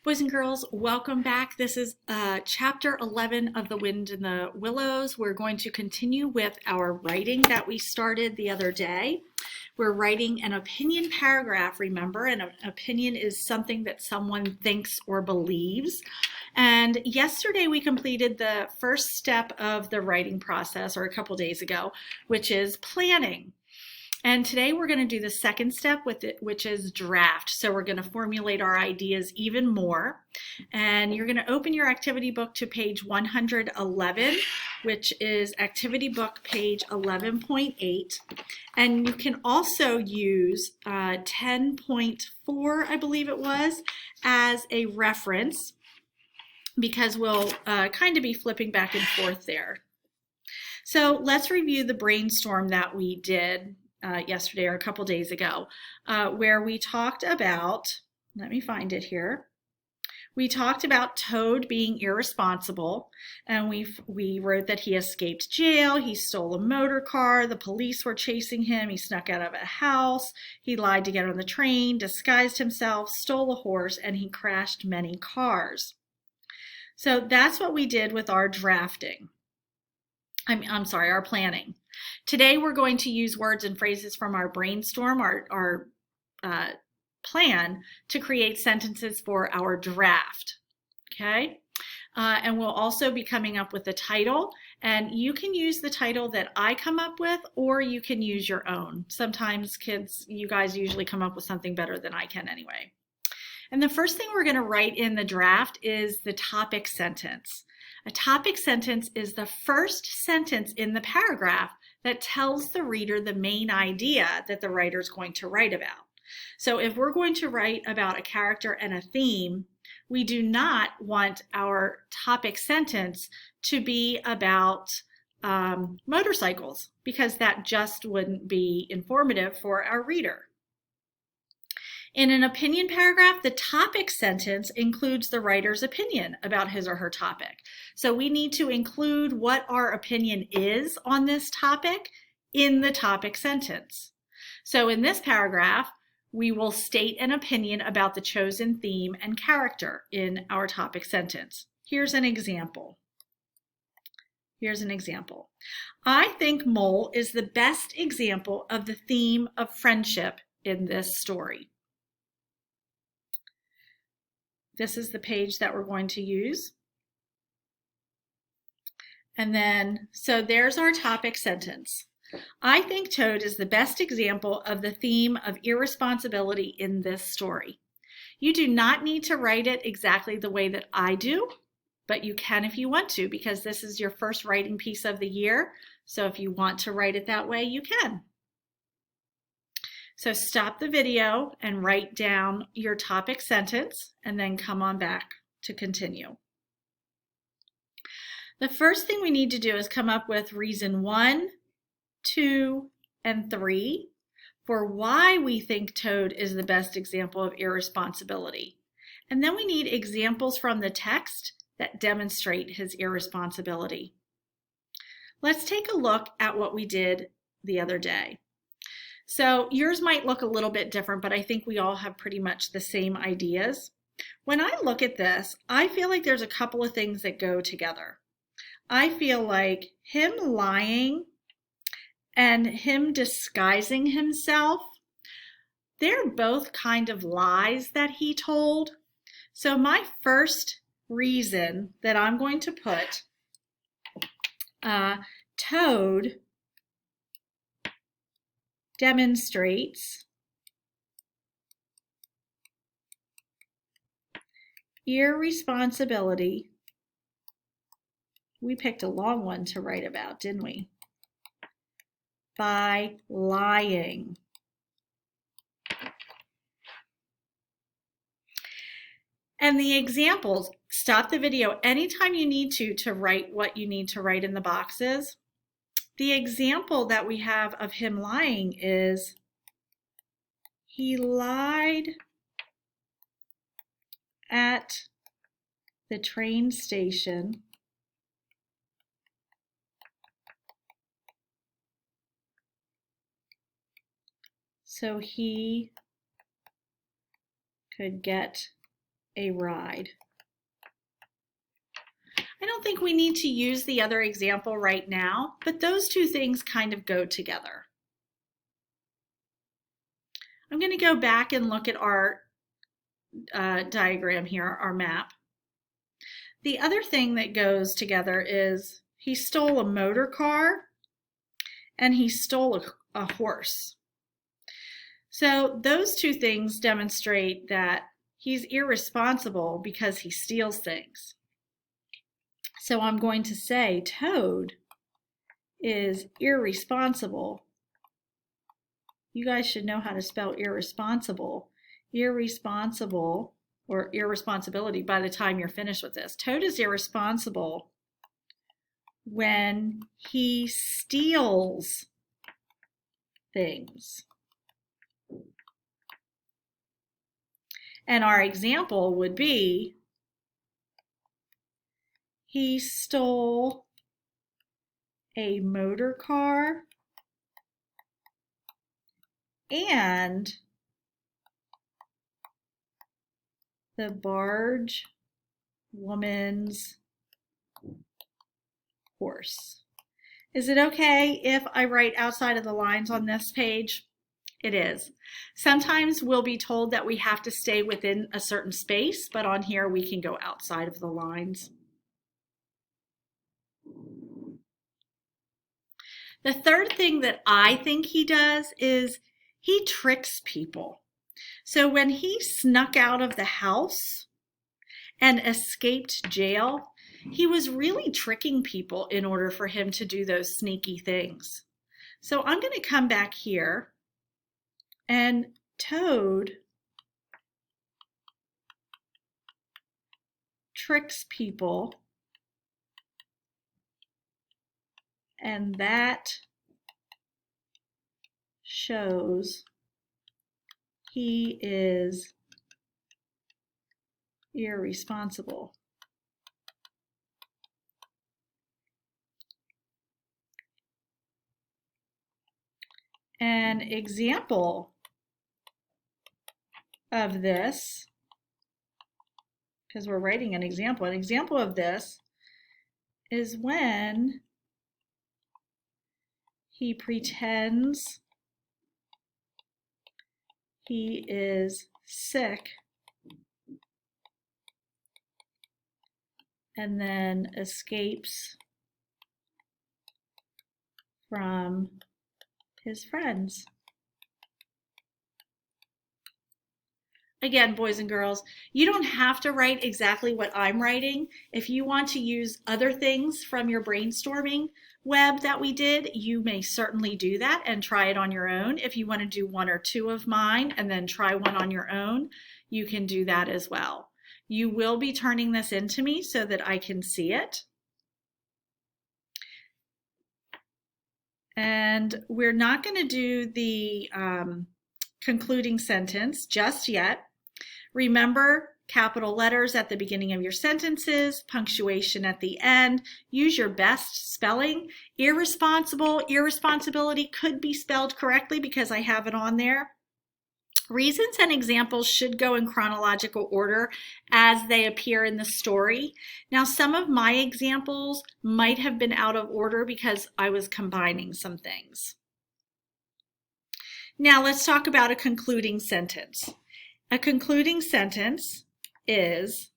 Boys and girls, welcome back. This is chapter 11 of The Wind in the Willows. We're going to continue with our writing that we started the other day. We're writing an opinion paragraph, remember, and an opinion is something that someone thinks or believes. And yesterday we completed the first step of the writing process, or a couple days ago, which is planning. And today we're going to do the second step with it, which is draft. So we're going to formulate our ideas even more. And you're going to open your activity book to page 111, which is activity book page 11.8. And you can also use 10.4, I believe it was, as a reference because we'll kind of be flipping back and forth there. So let's review the brainstorm that we did yesterday or a couple days ago, where we talked about, let me find it here. We talked about Toad being irresponsible, and we wrote that he escaped jail, he stole a motor car, the police were chasing him, he snuck out of a house, he lied to get on the train, disguised himself, stole a horse, and he crashed many cars. So that's what we did with our drafting. I'm sorry, our planning. Today we're going to use words and phrases from our brainstorm, our plan, to create sentences for our draft, okay? And we'll also be coming up with a title, and you can use the title that I come up with, or you can use your own. Sometimes kids, you guys usually come up with something better than I can anyway. And the first thing we're going to write in the draft is the topic sentence. A topic sentence is the first sentence in the paragraph that tells the reader the main idea that the writer is going to write about. So if we're going to write about a character and a theme, we do not want our topic sentence to be about motorcycles, because that just wouldn't be informative for our reader. In an opinion paragraph, the topic sentence includes the writer's opinion about his or her topic. So we need to include what our opinion is on this topic in the topic sentence. So in this paragraph, we will state an opinion about the chosen theme and character in our topic sentence. Here's an example. I think Mole is the best example of the theme of friendship in this story. This is the page that we're going to use. And then, so there's our topic sentence. I think Toad is the best example of the theme of irresponsibility in this story. You do not need to write it exactly the way that I do, but you can if you want to, because this is your first writing piece of the year. So if you want to write it that way, you can. So stop the video and write down your topic sentence and then come on back to continue. The first thing we need to do is come up with reason 1, 2, and 3 for why we think Toad is the best example of irresponsibility. And then we need examples from the text that demonstrate his irresponsibility. Let's take a look at what we did the other day. So yours might look a little bit different, but I think we all have pretty much the same ideas. When I look at this, I feel like there's a couple of things that go together. I feel like him lying and him disguising himself, they're both kind of lies that he told. So my first reason that I'm going to put Toad demonstrates irresponsibility. We picked a long one to write about, didn't we? By lying. And the examples, stop the video anytime you need to write what you need to write in the boxes. The example that we have of him lying is he lied at the train station so he could get a ride. I don't think we need to use the other example right now, but those two things kind of go together. I'm going to go back and look at our diagram here, our map. The other thing that goes together is he stole a motor car and he stole a horse. So those two things demonstrate that he's irresponsible because he steals things. So I'm going to say Toad is irresponsible. You guys should know how to spell irresponsible. Irresponsible, or irresponsibility, by the time you're finished with this. Toad is irresponsible when he steals things. And our example would be, he stole a motor car and the barge woman's horse. Is it okay if I write outside of the lines on this page? It is. Sometimes we'll be told that we have to stay within a certain space, but on here we can go outside of the lines. The third thing that I think he does is he tricks people. So when he snuck out of the house and escaped jail, he was really tricking people in order for him to do those sneaky things. So I'm going to come back here, and Toad tricks people, and that shows he is irresponsible. An example of this, because we're writing an example of this is when he pretends he is sick and then escapes from his friends. Again, boys and girls, you don't have to write exactly what I'm writing. If you want to use other things from your brainstorming web that we did, you may certainly do that and try it on your own. If you want to do one or two of mine and then try one on your own, you can do that as well. You will be turning this into me so that I can see it. And we're not going to do the concluding sentence just yet. Remember, capital letters at the beginning of your sentences, punctuation at the end. Use your best spelling. Irresponsible, irresponsibility could be spelled correctly because I have it on there. Reasons and examples should go in chronological order as they appear in the story. Now, some of my examples might have been out of order because I was combining some things. Now, let's talk about a concluding sentence. A concluding sentence is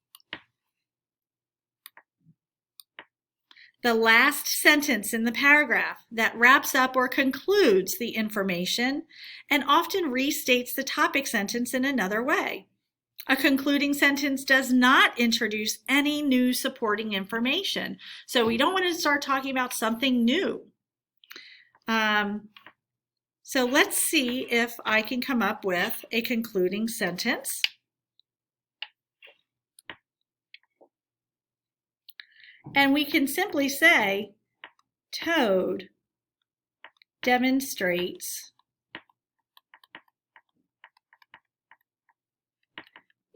the last sentence in the paragraph that wraps up or concludes the information and often restates the topic sentence in another way. A concluding sentence does not introduce any new supporting information. So we don't want to start talking about something new. So let's see if I can come up with a concluding sentence. And we can simply say, Toad demonstrates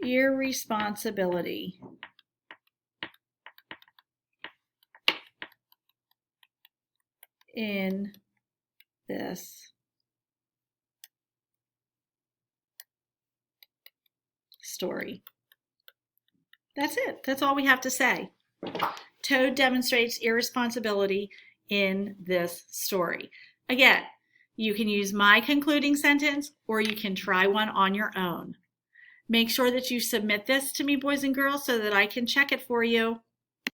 irresponsibility in this story. That's it. That's all we have to say. Toad demonstrates irresponsibility in this story. Again, you can use my concluding sentence or you can try one on your own. Make sure that you submit this to me, boys and girls, so that I can check it for you.